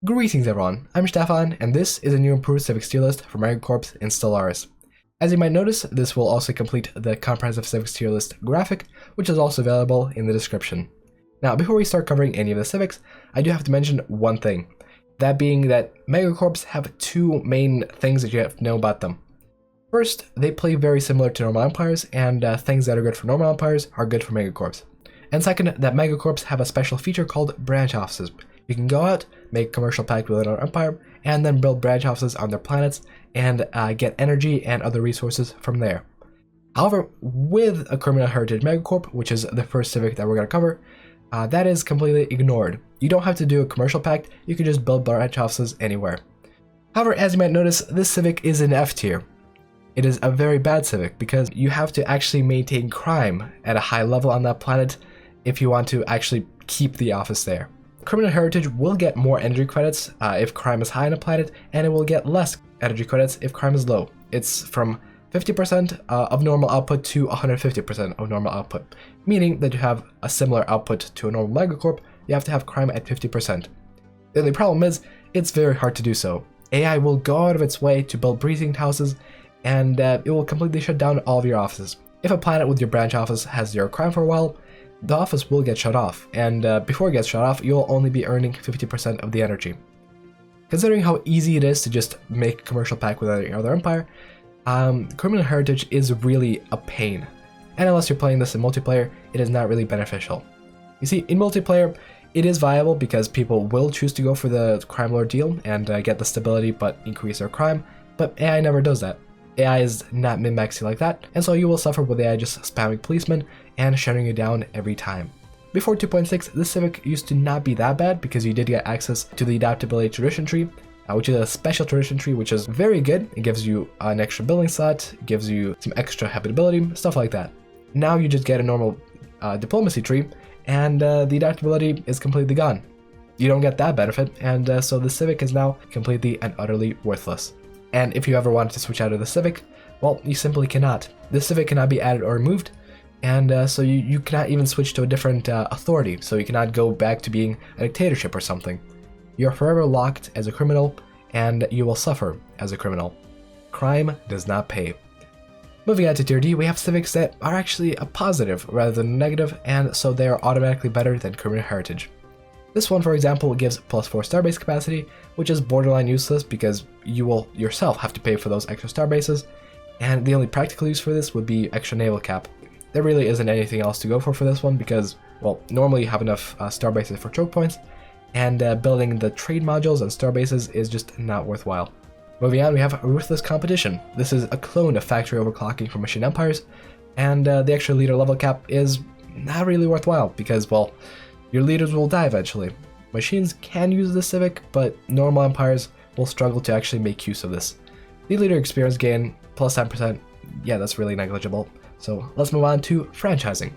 Greetings everyone, I'm Stefan, and this is a new improved Civics tier list for Megacorps in Stellaris. As you might notice, this will also complete the comprehensive Civics tier list graphic, which is also available in the description. Now, before we start covering any of the Civics, I do have to mention one thing. That being that Megacorps have two main things that you have to know about them. First, they play very similar to normal empires, and things that are good for normal empires are good for Megacorps. And second, that Megacorps have a special feature called branch offices. You can go out, make a commercial pact with another empire, and then build branch offices on their planets and get energy and other resources from there. However, with a Criminal Heritage Megacorp, which is the first Civic that we're going to cover, that is completely ignored. You don't have to do a commercial pact, you can just build branch offices anywhere. However, as you might notice, this Civic is in F tier. It is a very bad Civic because you have to actually maintain crime at a high level on that planet if you want to actually keep the office there. Criminal Heritage will get more energy credits if crime is high on a planet, and it will get less energy credits if crime is low. It's from 50% of normal output to 150% of normal output, meaning that you have a similar output to a normal Megacorp, you have to have crime at 50%. The only problem is, it's very hard to do so. AI will go out of its way to build precinct houses, and it will completely shut down all of your offices. If a planet with your branch office has zero crime for a while, the office will get shut off, and before it gets shut off, you'll only be earning 50% of the energy. Considering how easy it is to just make a commercial pact with any other empire, Criminal Heritage is really a pain. And unless you're playing this in multiplayer, it is not really beneficial. You see, in multiplayer, it is viable because people will choose to go for the crime lord deal and get the stability but increase their crime, but AI never does that. AI is not min-maxing like that, and so you will suffer with AI just spamming policemen and shutting you down every time. Before 2.6, this Civic used to not be that bad because you did get access to the adaptability tradition tree, which is a special tradition tree which is very good. It gives you an extra building slot, gives you some extra habitability, stuff like that. Now you just get a normal diplomacy tree, and the adaptability is completely gone. You don't get that benefit, and so the Civic is now completely and utterly worthless. And if you ever wanted to switch out of the Civic, well, you simply cannot. The Civic cannot be added or removed, and so you cannot even switch to a different authority, so you cannot go back to being a dictatorship or something. You're forever locked as a criminal, and you will suffer as a criminal. Crime does not pay. Moving on to Tier D, we have Civics that are actually a positive rather than a negative, and so they are automatically better than Criminal Heritage. This one, for example, gives +4 starbase capacity, which is borderline useless because you will yourself have to pay for those extra starbases, and the only practical use for this would be extra naval cap. There really isn't anything else to go for this one because, well, normally you have enough starbases for choke points, and building the trade modules and starbases is just not worthwhile. Moving on, we have Ruthless Competition. This is a clone of factory overclocking for machine empires, and the extra leader level cap is not really worthwhile because, well, your leaders will die eventually. Machines can use the Civic, but normal empires will struggle to actually make use of this. The leader experience gain plus 10%, yeah, that's really negligible. So let's move on to franchising.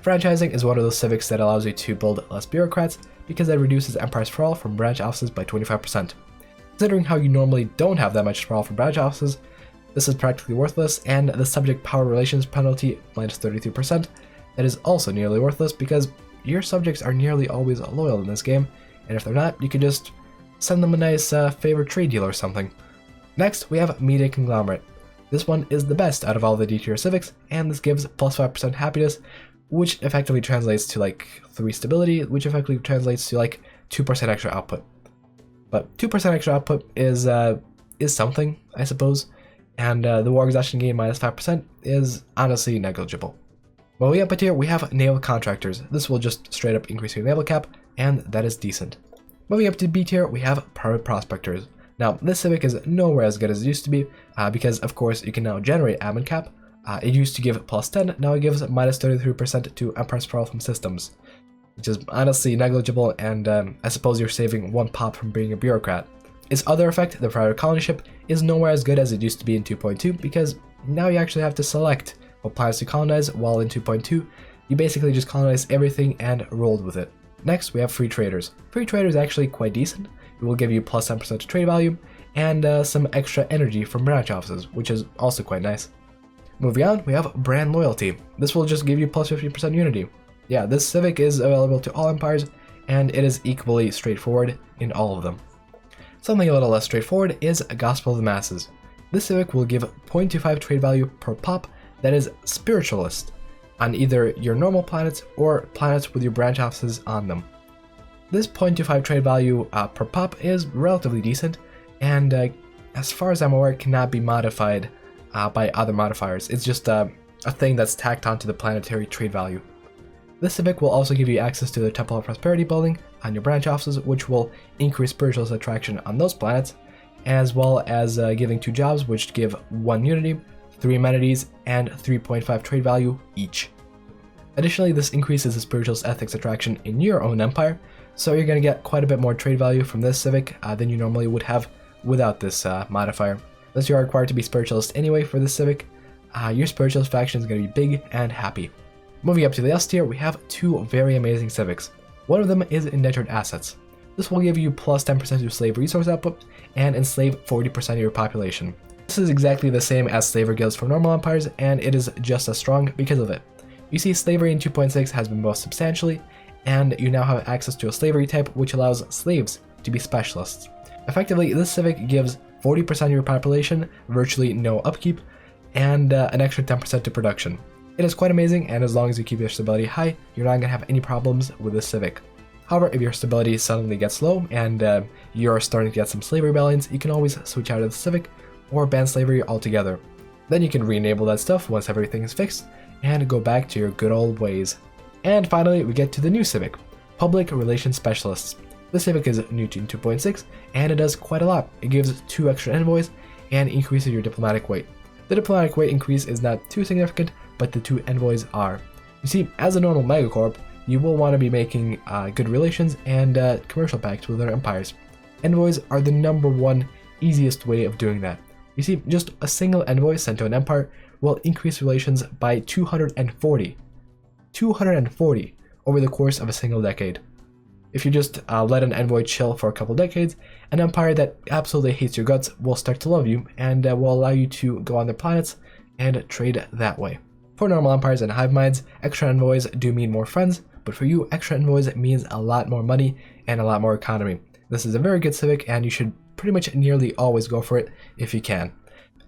Franchising is one of those Civics that allows you to build less bureaucrats because it reduces empire sprawl from branch offices by 25%. Considering how you normally don't have that much sprawl from branch offices, this is practically worthless, and the subject power relations penalty minus 33%, that is also nearly worthless because your subjects are nearly always loyal in this game, and if they're not, you can just send them a nice favorite trade deal or something. Next, we have Media Conglomerate. This one is the best out of all the D tier Civics, and this gives +5% happiness, which effectively translates to like 3 stability, which effectively translates to like 2% extra output. But 2% extra output is something, I suppose, and the war exhaustion gain minus 5% is honestly negligible. Moving up a tier, we have Naval Contractors. This will just straight up increase your naval cap, and that is decent. Moving up to B tier, we have Private Prospectors. Now, this Civic is nowhere as good as it used to be, because of course you can now generate admin cap. It used to give +10, now it gives minus 33% to empire sprawl from systems, which is honestly negligible, and I suppose you're saving 1 pop from being a bureaucrat. Its other effect, the Private Colony Ship, is nowhere as good as it used to be in 2.2 because now you actually have to select what planets to colonize, while in 2.2, you basically just colonized everything and rolled with it. Next, we have Free Traders. Free Traders is actually quite decent. It will give you plus 10% to trade value, and some extra energy from branch offices, which is also quite nice. Moving on, we have Brand Loyalty. This will just give you plus 50% unity. Yeah, this Civic is available to all empires, and it is equally straightforward in all of them. Something a little less straightforward is Gospel of the Masses. This civic will give 0.25 trade value per pop that is spiritualist on either your normal planets or planets with your branch offices on them. This 0.25 trade value per pop is relatively decent, and as far as I'm aware, cannot be modified by other modifiers. It's just a thing that's tacked onto the planetary trade value. This civic will also give you access to the Temple of Prosperity building on your branch offices, which will increase spiritualist attraction on those planets, as well as giving 2 jobs, which give 1 unity, 3 amenities, and 3.5 trade value each. Additionally, this increases the spiritualist ethics attraction in your own empire, so you're going to get quite a bit more trade value from this civic than you normally would have without this modifier. Since you are required to be spiritualist anyway for this civic, your spiritualist faction is going to be big and happy. Moving up to the S tier, we have 2 very amazing civics. One of them is Indentured Assets. This will give you plus 10% to slave resource output and enslave 40% of your population. This is exactly the same as slaver guilds for normal empires, and it is just as strong because of it. You see, slavery in 2.6 has been buffed substantially, and you now have access to a slavery type which allows slaves to be specialists. Effectively, this civic gives 40% of your population virtually no upkeep, and an extra 10% to production. It is quite amazing, and as long as you keep your stability high, you're not going to have any problems with this civic. However, if your stability suddenly gets low and you're starting to get some slavery rebellions, you can always switch out of the civic or ban slavery altogether. Then you can re-enable that stuff once everything is fixed and go back to your good old ways. And finally, we get to the new civic, Public Relations Specialists. This civic is new to 2.6, and it does quite a lot. It gives 2 extra envoys and increases your diplomatic weight. The diplomatic weight increase is not too significant, but the 2 envoys are. You see, as a normal megacorp, you will want to be making good relations and commercial pacts with other empires. Envoys are the #1 easiest way of doing that. You see, just a single envoy sent to an empire will increase relations by 240 over the course of a single decade. If you just let an envoy chill for a couple decades, an empire that absolutely hates your guts will start to love you and will allow you to go on their planets and trade that way. For normal empires and hive minds, extra envoys do mean more friends, but for you, extra envoys means a lot more money and a lot more economy. This is a very good civic, and you should pretty much nearly always go for it if you can.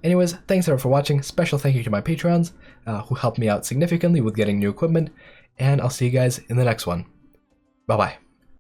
Anyways, thanks everyone for watching. Special thank you to my patrons who helped me out significantly with getting new equipment, and I'll see you guys in the next one. Bye bye.